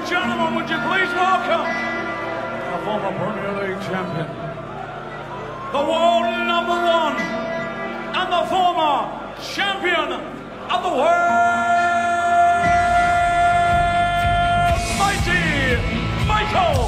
Gentlemen, would you please welcome the former Premier League champion, the world #1, and the former champion of the world, mighty Michael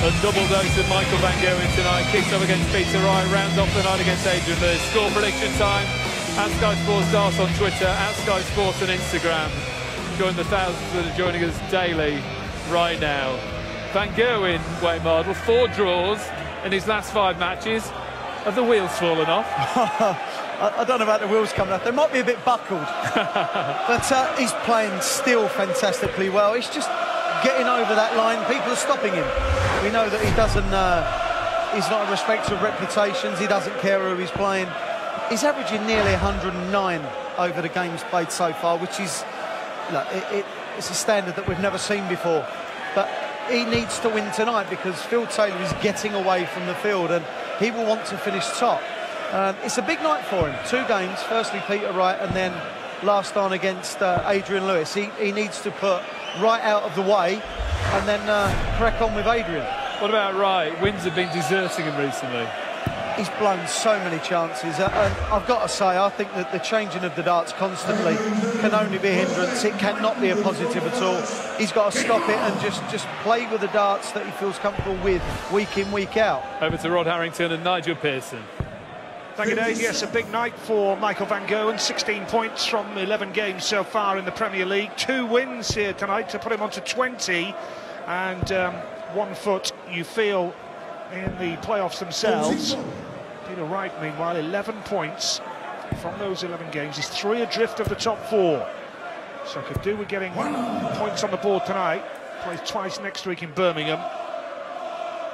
A double dose of Michael van Gerwen tonight. Kicks off against Peter Wright, rounds off the night against Adrian Lewis. Score prediction time at Sky Sports Dart on Twitter, at Sky Sports on Instagram. Join the thousands that are joining us daily right now. Van Gerwen, Wayne Mardle, 4 draws in his last 5 matches. Have the wheels fallen off? I don't know about the wheels coming off. They might be a bit buckled. But he's playing still fantastically well. He's just getting over that line. People are stopping him. We know that he doesn't, he's not a respecter of reputations. He doesn't care who he's playing. He's averaging nearly 109 over the games played so far, which is, look, it's a standard that we've never seen before. But he needs to win tonight because Phil Taylor is getting away from the field and he will want to finish top. It's a big night for him. 2 games, firstly Peter Wright and then last on against Adrian Lewis. He needs to put Wright out of the way and then crack on with Adrian. What about Wright? Wins have been deserting him recently. He's blown so many chances, and I've got to say, I think that the changing of the darts constantly can only be a hindrance. It cannot be a positive at all. He's got to stop it and just play with the darts that he feels comfortable with, week in, week out. Over to Rod Harrington and Nigel Pearson. Thank you, Dave. Yes, a big night for Michael van Gerwen. 16 points from 11 games so far in the Premier League. 2 wins here tonight to put him on to 20. And 1 foot, you feel, in the playoffs themselves. Peter Wright, meanwhile, 11 points from those 11 games. He's 3 adrift of the top 4. So could do with getting points on the board tonight. Plays twice next week in Birmingham.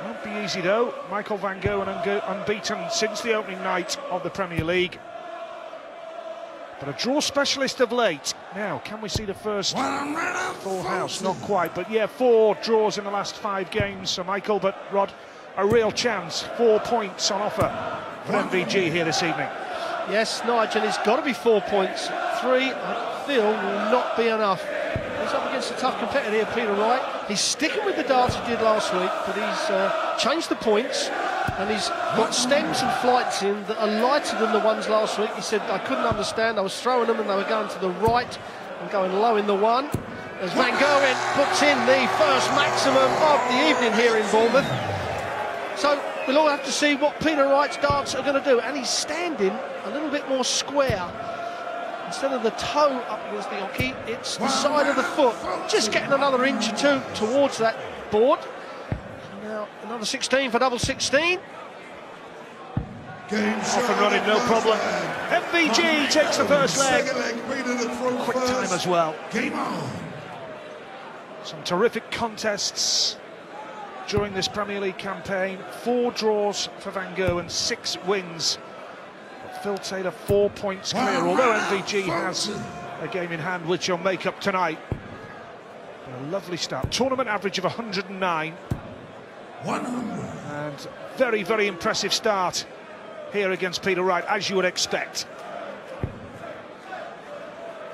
Won't be easy though. Michael van Gerwen unbeaten since the opening night of the Premier League. But a draw specialist of late. Now, can we see the first full house? Not quite, but yeah, 4 draws in the last 5 games for Michael. But Rod, a real chance. 4 points on offer for MVG here this evening. Yes, Nigel, it's got to be 4 points. 3, I feel, will not be enough. He's up against a tough competitor here, Peter Wright. He's sticking with the darts he did last week, but he's changed the points, and he's got stems and flights in that are lighter than the ones last week. He said, I couldn't understand, I was throwing them and they were going to the right and going low in the one. As Van Gerwen puts in the first maximum of the evening here in Bournemouth. So we'll all have to see what Peter Wright's darts are going to do, and he's standing a little bit more square. Instead of the toe up against the hockey, it's the side of the foot. Just getting another inch or 2 towards that board. Now another 16 for double 16. Off and running, no problem. MVG takes the first leg. Quick time as well. Some terrific contests during this Premier League campaign. 4 draws for Van Gerwen, 6 wins. Phil Taylor 4 points clear, although MVG has a game in hand which he'll make up tonight. A lovely start. Tournament average of 109. And very, very impressive start here against Peter Wright, as you would expect.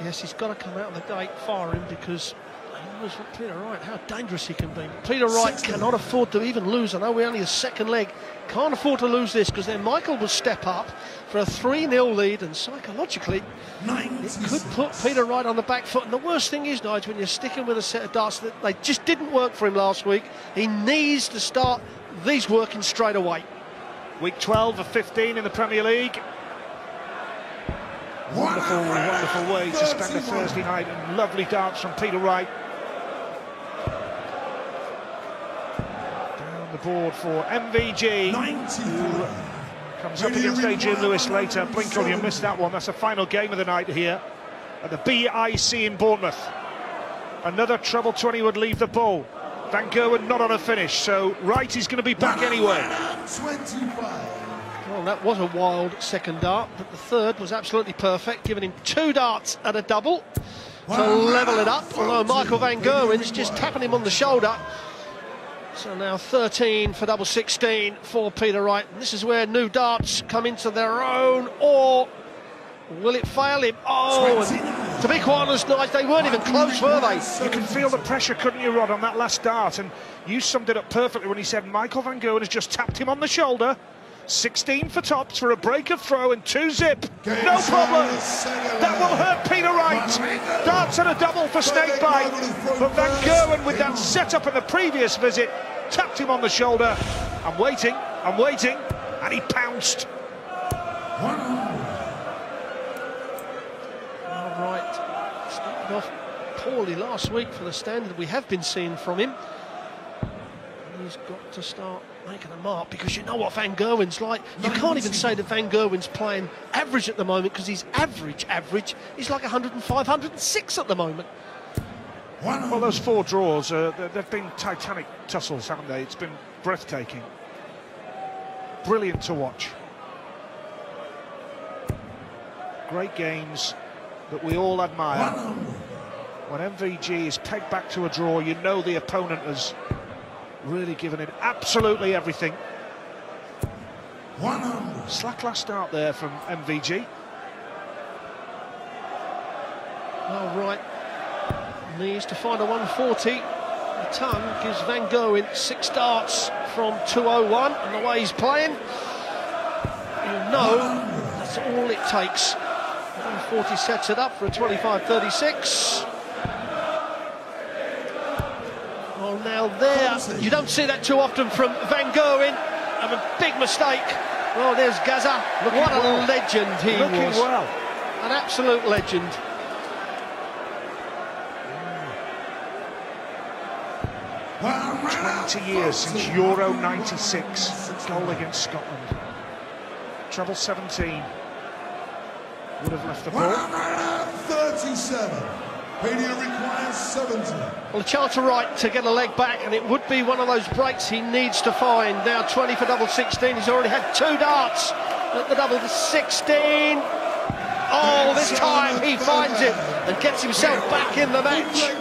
Yes, he's got to come out of the gate firing, because he knows what Peter Wright, how dangerous he can be. Peter Wright cannot afford to even lose. I know we're only a second leg. Can't afford to lose this, because then Michael will step up for a 3-0 lead, and psychologically it could put Peter Wright on the back foot. And the worst thing is, Nigel, when you're sticking with a set of darts that they just didn't work for him last week, he needs to start these working straight away. Week 12 of 15 in the Premier League. Wonderful, wonderful way to spend a Thursday night, and lovely darts from Peter Wright. Down the board for MVG, who comes up against Adrian Lewis later. Blinkle, you missed that one. That's the final game of the night here at the BIC in Bournemouth. Another treble 20 would leave the bowl. Van Gerwen not on a finish, so Wright is going to be back anyway. Well, that was a wild second dart, but the third was absolutely perfect, giving him 2 darts at a double to level it up, although Michael van Gerwen's just tapping him on the shoulder. So now 13 for double 16 for Peter Wright. And this is where new darts come into their own, or will it fail him? Oh, and to be quite honest, guys, they weren't even close, were they? You can feel the pressure, couldn't you, Rod, on that last dart? And you summed it up perfectly when he said Michael van Gerwen has just tapped him on the shoulder. 16 for tops for a break of throw and 2 zip. No problem. That will hurt Peter Wright. Darts and a double for Snakebite. But Van Gerwen, with that setup in the previous visit, tapped him on the shoulder. I'm waiting, and he pounced. All right, started off poorly last week for the standard we have been seeing from him. He's got to start making a mark, because you know what Van Gerwen's like. You can't even say that Van Gerwen's playing average at the moment, because he's average. He's like 105, 106 at the moment. Well, those 4 draws, they've been titanic tussles, haven't they? It's been breathtaking. Brilliant to watch. Great games that we all admire. When MVG is pegged back to a draw, you know the opponent has really given it absolutely everything. Slack last start there from MVG. Well, Wright needs to find a 140. The ton gives Van Gerwen 6 darts from 201, and the way he's playing, you know that's all it takes. 140 sets it up for a 25-36. Well, now there, you don't see that too often from Van Gerwen. Have a big mistake. Well, there's Gaza. What a legend he was. Well. An absolute legend. Wow. 20 years since Euro 96, goal against Scotland. Treble 17 would have left the ball. 37. Peter requires 70. Well, a chance of Wright to get a leg back, and it would be one of those breaks he needs to find. Now 20 for double 16. He's already had 2 darts at the double 16. Oh, this time he finds it and gets himself back in the match.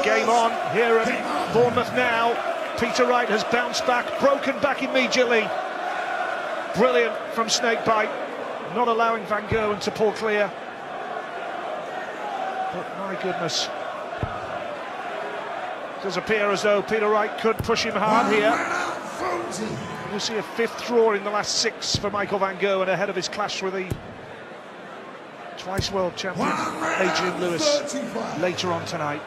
Game on here at Bournemouth now. Peter Wright has bounced back, broken back immediately. Brilliant from Snakebite, not allowing Van Gerwen to pull clear. But my goodness, it does appear as though Peter Wright could push him hard here. We'll see a 5th draw in the last 6 for Michael Van Gerwen ahead of his clash with the twice world champion Adrian Lewis later on tonight.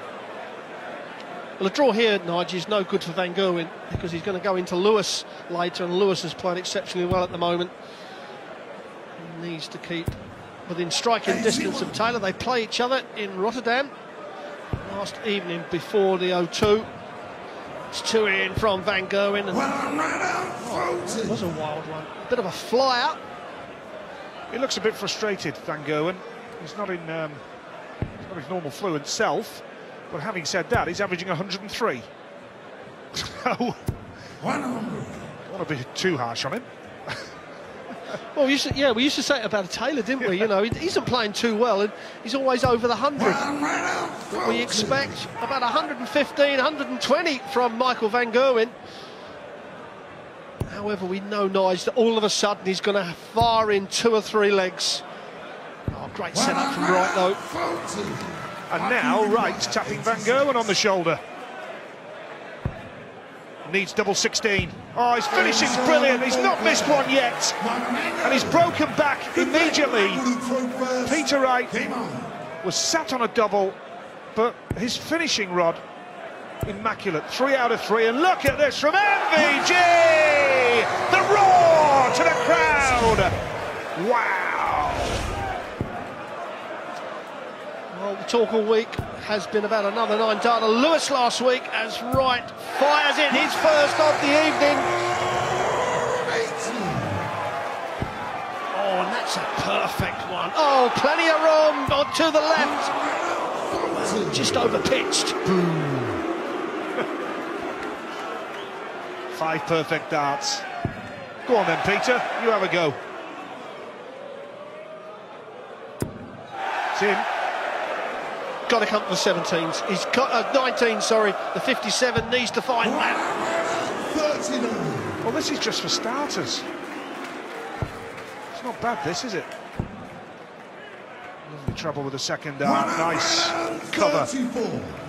Well, a draw here, Nigel, is no good for Van Gerwen because he's going to go into Lewis later, and Lewis has played exceptionally well at the moment. He needs to keep within striking distance of Taylor. They play each other in Rotterdam last evening before the O2. It's 2 in from Van Gerwen, and it was a wild one. A bit of a flyer. He looks a bit frustrated, Van Gerwen. He's not in his normal fluent self. But having said that, he's averaging 103. So, I don't want to be too harsh on him. Well, we used to say it about Taylor, didn't we? You know, he isn't playing too well, and he's always over the 100. But we expect about 115, 120 from Michael Van Gerwen. However, we know, Nige, that all of a sudden he's going to fire in 2 or 3 legs. Oh, great setup from Wright, though. And now Wright's tapping Van Gerwen on the shoulder. Needs double 16. Oh, his finishing's brilliant. He's not missed one yet. And he's broken back immediately. Peter Wright was sat on a double, but his finishing rod, immaculate. 3 out of 3. And look at this from MVG! The roar to the crowd! Wow! Well, the talk all week has been about another 9-darter. Lewis last week as Wright fires in his first of the evening. Oh, and that's a perfect one. Oh, plenty of room to the left. Just over pitched. 5 perfect darts. Go on then, Peter. You have a go. It's in. Got to come to the 17s. He's got 19. Sorry, the 57 needs to find that. Well, this is just for starters. It's not bad, this, is it? Lovely trouble with the second dart. Nice cover.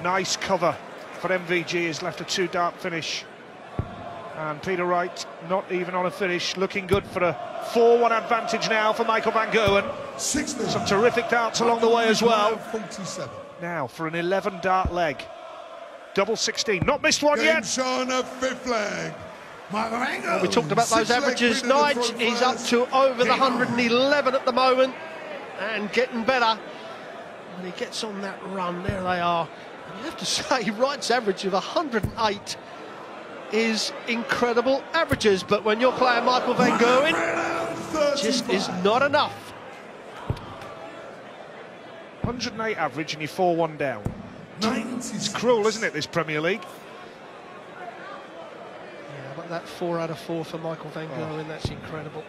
Nice cover for MVG. Has left a 2-dart finish. And Peter Wright not even on a finish. Looking good for a 4-1 advantage now for Michael Van Gerwen. Some terrific darts along the way as well. Now for an 11-dart leg. Double 16. Not missed one yet. Shown a 5th leg. Well, we talked about those averages. Nige, he's up to over the 111 at the moment and getting better. When he gets on that run, there they are. And you have to say, Wright's average of 108 is incredible averages, but when you're playing Michael Van Gerwen, just is not enough. 108 average and you're 4-1 down. It's cruel, isn't it, this Premier League? Yeah, but that 4 out of 4 for Michael Van Gerwen, that's incredible.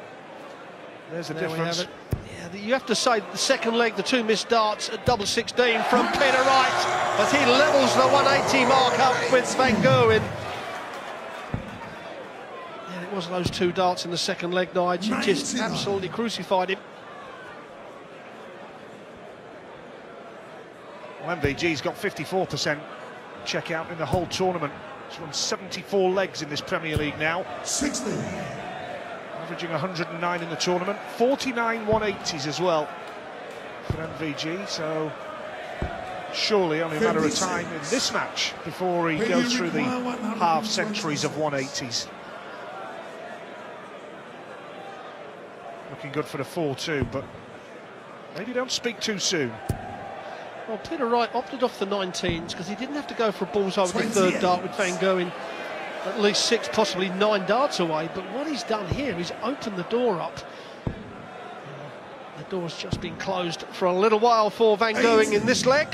There's a There difference. we have it. Yeah, you have to say the second leg, the 2 missed darts at double 16 from Peter Wright, as he levels the 180 mark up with Van Gerwen. Yeah, it was those 2 darts in the second leg, Nige. Just absolutely crucified him. Well, MVG's got 54% check out in the whole tournament. He's run 74 legs in this Premier League now. 60. Averaging 109 in the tournament. 49 180s as well for MVG, so surely only a matter of time in this match before he goes through the half-centuries of 180s. Looking good for the 4-2, but maybe don't speak too soon. Well, Peter Wright opted off the 19s because he didn't have to go for a bullseye with the 3rd dart with Van Gerwen at least 6, possibly 9 darts away. But what he's done here is opened the door up. The door's just been closed for a little while for Van Gerwen in this leg.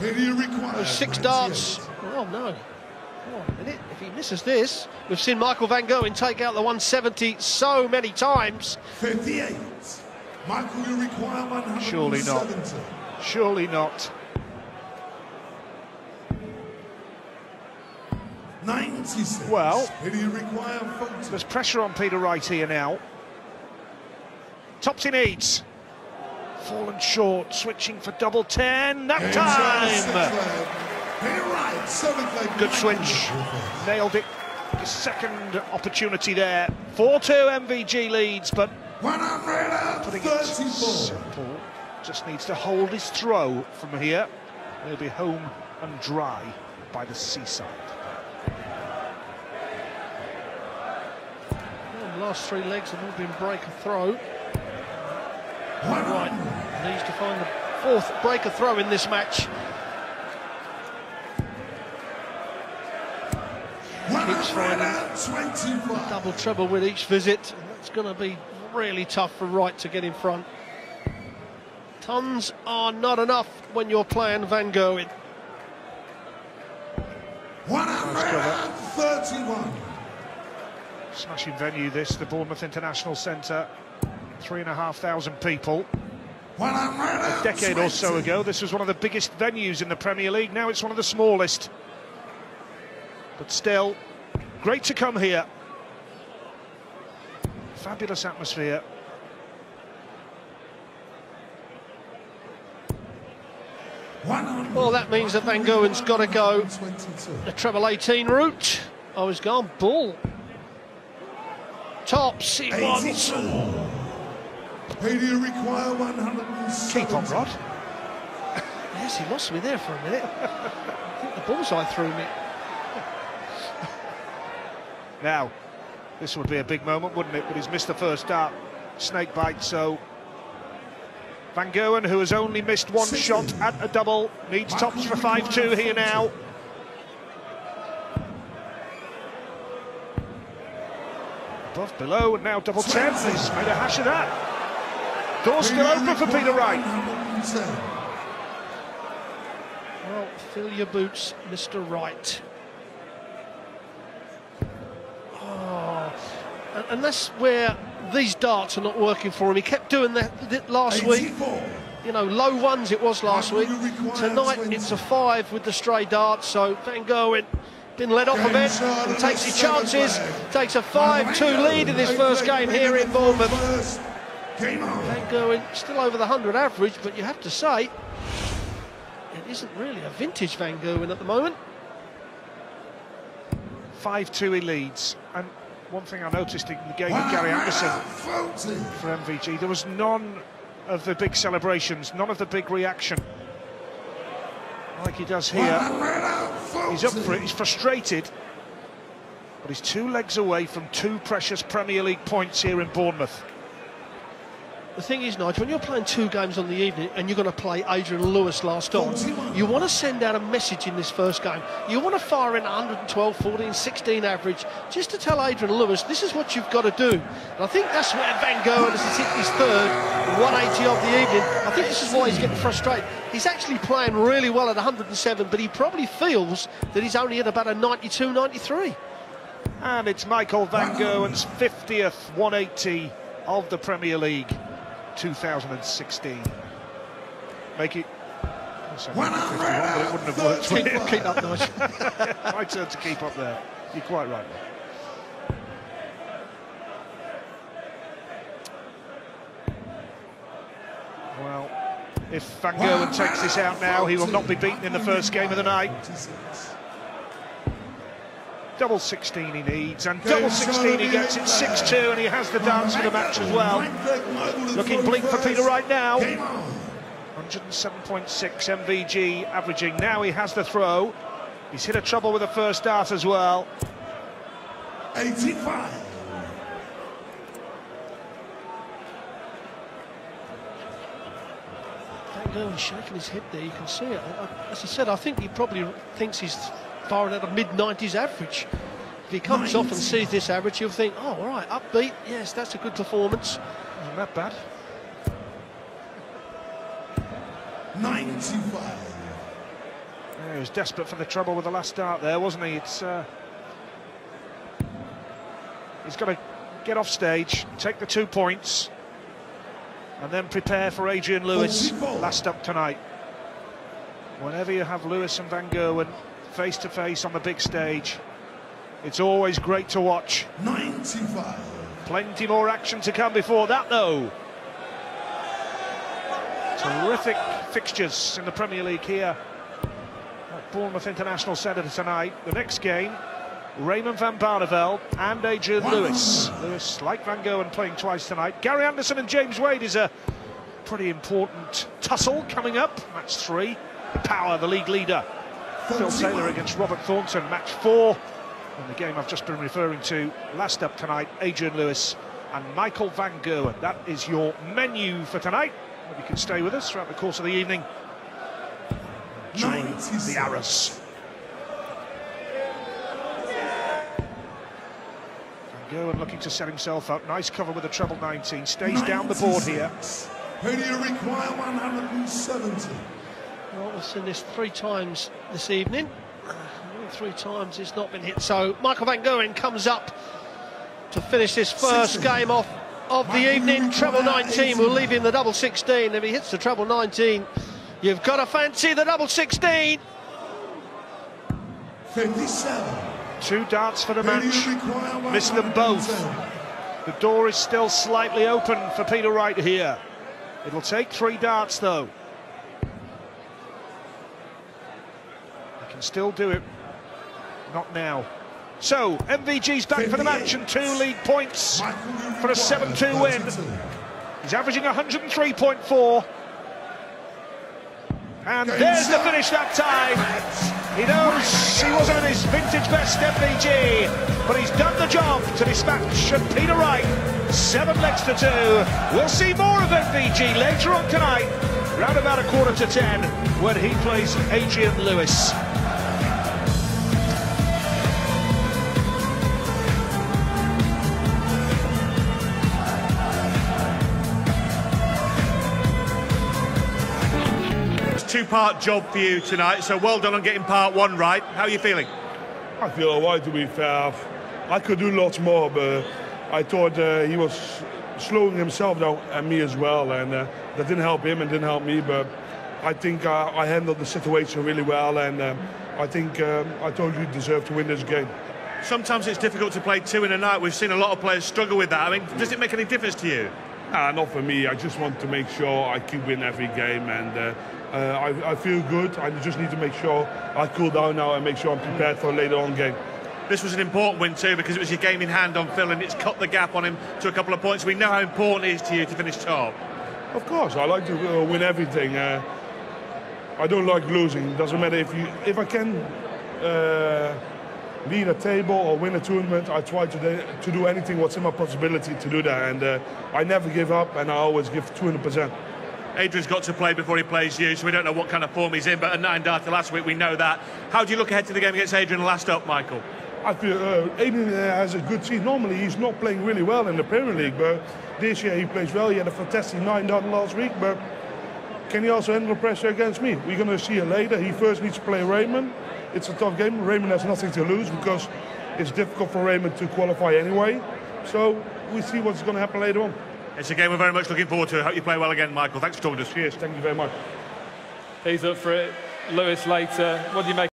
Video required. Those 6 darts. Oh no. Oh, a minute. If he misses this, we've seen Michael Van Gerwen take out the 170 so many times. 58. Michael, you require 170. Surely not. Surely not. 96. Well, Video required 40. there's pressure on Peter Wright here now. Tops he needs. Fallen short, switching for double 10. That time! Peter Wright, 7th leg. Good switch. Nailed it. His second opportunity there. 4-2 MVG leads, but putting it 134. simple. Just needs to hold his throw from here. He'll be home and dry by the seaside. Well, the last 3 legs have all been break or throw. Right, needs to find the 4th break or throw in this match. Keeps finding double treble with each visit, and that's going to be really tough for Wright to get in front. Tons are not enough when you're playing Van Gerwen. 131. Smashing venue this, the Bournemouth International Centre. 3,500 people. A decade or so ago, this was one of the biggest venues in the Premier League. Now it's one of the smallest. But still, great to come here. Fabulous atmosphere. Well, that means that Van Gerwen's got to go the treble 18 route. Oh, he's gone bull. Tops, he wants. Radio require 170. Keep on, Rod. Yes, he lost me there for a minute. I think the bullseye threw me. Now, this would be a big moment, wouldn't it? But he's missed the first dart. Snake bite, so Van Gerwen, who has only missed 1 shot at a double, needs tops for 5-2 here now. Above, below, and now double 10. He's made a hash of that. Door still open for Peter Wright. Well, fill your boots, Mr. Wright. Oh, and that's where these darts are not working for him. He kept doing that last week. You know, low ones it was last week. Tonight it's a 5 with the stray darts, so Van Gerwen been let off a bit and takes his chances. Takes a 5-2 lead in his first game here in Bournemouth. Van Gerwen still over the 100 average, but you have to say it isn't really a vintage Van Gerwen at the moment. 5-2 he leads, and one thing I noticed in the game with Gary Anderson for MVG, there was none of the big celebrations, none of the big reaction like he does here. He's up for it, he's frustrated, but he's 2 legs away from 2 precious Premier League points here in Bournemouth. The thing is, Nigel, when you're playing 2 games on the evening and you're going to play Adrian Lewis last on, you want to send out a message in this first game. You want to fire in 112, 14, 16 average, just to tell Adrian Lewis, this is what you've got to do. And I think that's where Van Gerwen has hit his 3rd 180 of the evening. I think this is why he's getting frustrated. He's actually playing really well at 107, but he probably feels that he's only at about a 92, 93. And it's Michael Van Gerwen's 50th 180 of the Premier League 2016. Make it 51, but it wouldn't have worked. Keep up, Nigel. My turn to keep up there. You're quite right. Well, if Van Gerwen takes this out now, he will not be beaten in the first game of the night. Double 16 he needs, and double 16 he gets. It's 6-2, and he has the dance for the match as well. Looking bleak for Peter right now. 107.6 MVG averaging. Now he has the throw. He's hit a trouble with the first dart as well. 85. Van Gerwen's shaking his head there, you can see it. As I said, I think he probably thinks he's firing at a mid-90s average. If he comes off and sees this average, he'll think, oh, all right, upbeat, yes, that's a good performance. Wasn't that bad. 95. Yeah, he was desperate for the trouble with the last start there, wasn't he? He's got to get off stage, take the 2 points, and then prepare for Adrian Lewis last up tonight. Whenever you have Lewis and Van Gerwen face to face on the big stage, it's always great to watch. 95. Plenty more action to come before that, though. Terrific fixtures in the Premier League here at Bournemouth International Centre tonight. The next game, Raymond van Barneveld and Adrian Lewis. Lewis, like Van Gerwen, playing twice tonight. Gary Anderson and James Wade is a pretty important tussle coming up. Match 3. The Power, the league leader. Phil Taylor against Robert Thornton. Match 4. And the game I've just been referring to, last up tonight, Adrian Lewis and Michael van Gerwen. That is your menu for tonight. Hope you can stay with us throughout the course of the evening. Join the Arrows. Van Gerwen looking to set himself up. Nice cover with a treble 19. Stays down the board here. Who do you require 170? Well, we've seen this 3 times this evening. 3 times it's not been hit. So Michael van Gerwen comes up to finish this first game off of the evening. Treble 19 will leave him the double 16. If he hits the treble 19, you've got to fancy the double 16. 57. 2 darts for the match. Missed them both. The door is still slightly open for Peter Wright here. It'll take 3 darts though. He can still do it. Not now. So, MVG's back for the match and 2 league points for a 7-2 win. He's averaging 103.4. And there's the finish that time. He knows he wasn't at his vintage best, MVG, but he's done the job to dispatch Peter Wright. 7 legs to 2. We'll see more of MVG later on tonight, round about 9:45 when he plays Adrian Lewis. Two-part job for you tonight, so well done on getting part 1 right. How are you feeling? I feel alright, to be fair. I could do lots more, but I thought he was slowing himself down and me as well, and that didn't help him and didn't help me, but I think I handled the situation really well, and I think I totally deserve to win this game. Sometimes it's difficult to play 2 in a night. We've seen a lot of players struggle with that. I mean, does it make any difference to you? Not for me. I just want to make sure I keep winning every game, and I feel good. I just need to make sure I cool down now and make sure I'm prepared for a later on game. This was an important win too, because it was your game in hand on Phil and it's cut the gap on him to a couple of points. We know how important it is to you to finish top. Of course, I like to win everything. I don't like losing. It doesn't matter if I can lead a table or win a tournament. I try to do anything what's in my possibility to do that, and I never give up, and I always give 200%. Adrian's got to play before he plays you, so we don't know what kind of form he's in, but a 9-darter last week, we know that. How do you look ahead to the game against Adrian last up, Michael? I feel Adrian has a good season. Normally he's not playing really well in the Premier League, but this year he plays well. He had a fantastic 9-darter last week, but can he also handle pressure against me? We're going to see it later. He first needs to play Raymond. It's a tough game. Raymond has nothing to lose because it's difficult for Raymond to qualify anyway. So we see what's going to happen later on. It's a game we're very much looking forward to. I hope you play well again, Michael. Thanks for talking to us. Cheers. Thank you very much. He's up for it. Lewis later. What do you make?